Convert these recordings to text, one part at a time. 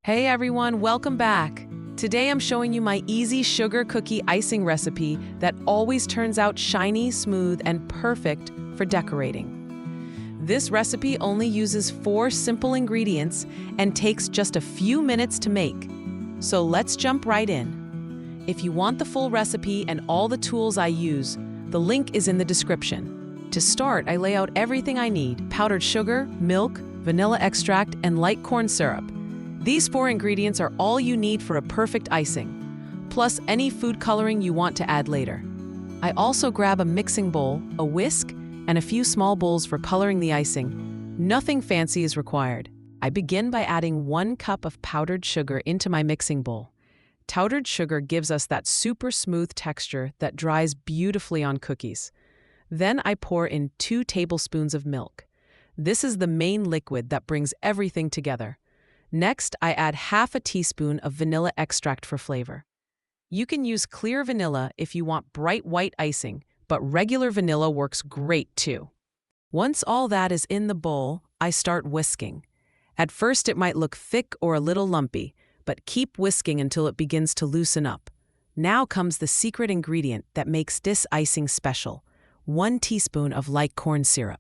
Hey everyone, welcome back. Today I'm showing you my easy sugar cookie icing recipe that always turns out shiny, smooth, and perfect for decorating. This recipe only uses 4 simple ingredients and takes just a few minutes to make. So let's jump right in. If you want the full recipe and all the tools I use, the link is in the description. To start, I lay out everything I need: powdered sugar, milk, vanilla extract, and light corn syrup. These 4 ingredients are all you need for a perfect icing, plus any food coloring you want to add later. I also grab a mixing bowl, a whisk, and a few small bowls for coloring the icing. Nothing fancy is required. I begin by adding 1 cup of powdered sugar into my mixing bowl. Powdered sugar gives us that super smooth texture that dries beautifully on cookies. Then I pour in 2 tablespoons of milk. This is the main liquid that brings everything together. Next, I add half a teaspoon of vanilla extract for flavor. You can use clear vanilla if you want bright white icing, but regular vanilla works great too. Once all that is in the bowl, I start whisking. At first it might look thick or a little lumpy, but keep whisking until it begins to loosen up. Now comes the secret ingredient that makes this icing special: 1 teaspoon of light corn syrup.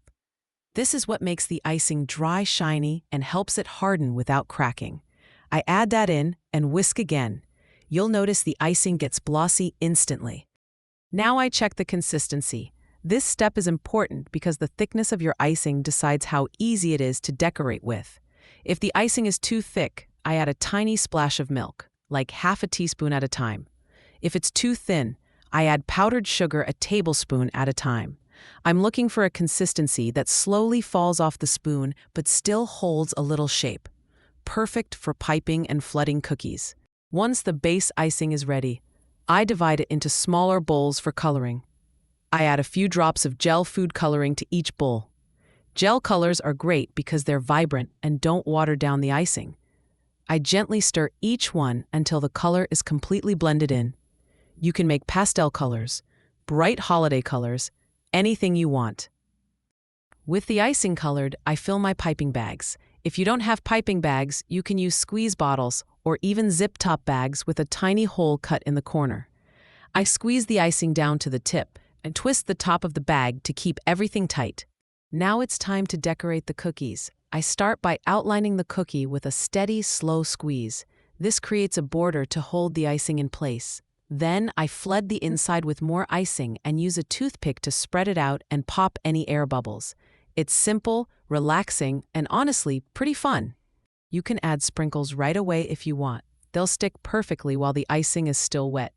This is what makes the icing dry, shiny, and helps it harden without cracking. I add that in and whisk again. You'll notice the icing gets glossy instantly. Now I check the consistency. This step is important because the thickness of your icing decides how easy it is to decorate with. If the icing is too thick, I add a tiny splash of milk, like half a teaspoon at a time. If it's too thin, I add powdered sugar a tablespoon at a time. I'm looking for a consistency that slowly falls off the spoon but still holds a little shape. Perfect for piping and flooding cookies. Once the base icing is ready, I divide it into smaller bowls for coloring. I add a few drops of gel food coloring to each bowl. Gel colors are great because they're vibrant and don't water down the icing. I gently stir each one until the color is completely blended in. You can make pastel colors, bright holiday colors, anything you want. With the icing colored, I fill my piping bags. If you don't have piping bags, you can use squeeze bottles or even zip-top bags with a tiny hole cut in the corner. I squeeze the icing down to the tip and twist the top of the bag to keep everything tight. Now it's time to decorate the cookies. I start by outlining the cookie with a steady, slow squeeze. This creates a border to hold the icing in place. Then I flood the inside with more icing and use a toothpick to spread it out and pop any air bubbles. It's simple, relaxing, and honestly, pretty fun. You can add sprinkles right away if you want. They'll stick perfectly while the icing is still wet.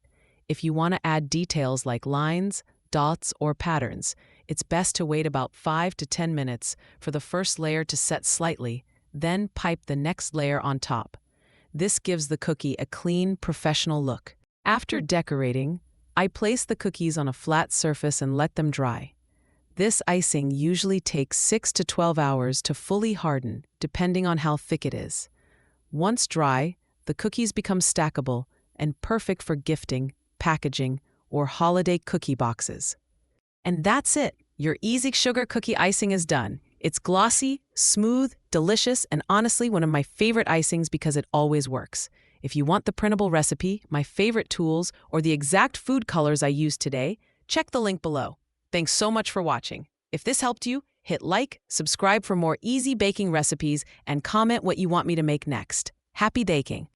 If you want to add details like lines, dots, or patterns, it's best to wait about 5 to 10 minutes for the first layer to set slightly, then pipe the next layer on top. This gives the cookie a clean, professional look. After decorating, I place the cookies on a flat surface and let them dry. This icing usually takes 6 to 12 hours to fully harden, depending on how thick it is. Once dry, the cookies become stackable and perfect for gifting, packaging, or holiday cookie boxes. And that's it! Your easy sugar cookie icing is done. It's glossy, smooth, delicious, and honestly one of my favorite icings because it always works. If you want the printable recipe, my favorite tools, or the exact food colors I used today, check the link below. Thanks so much for watching. If this helped you, hit like, subscribe for more easy baking recipes, and comment what you want me to make next. Happy baking!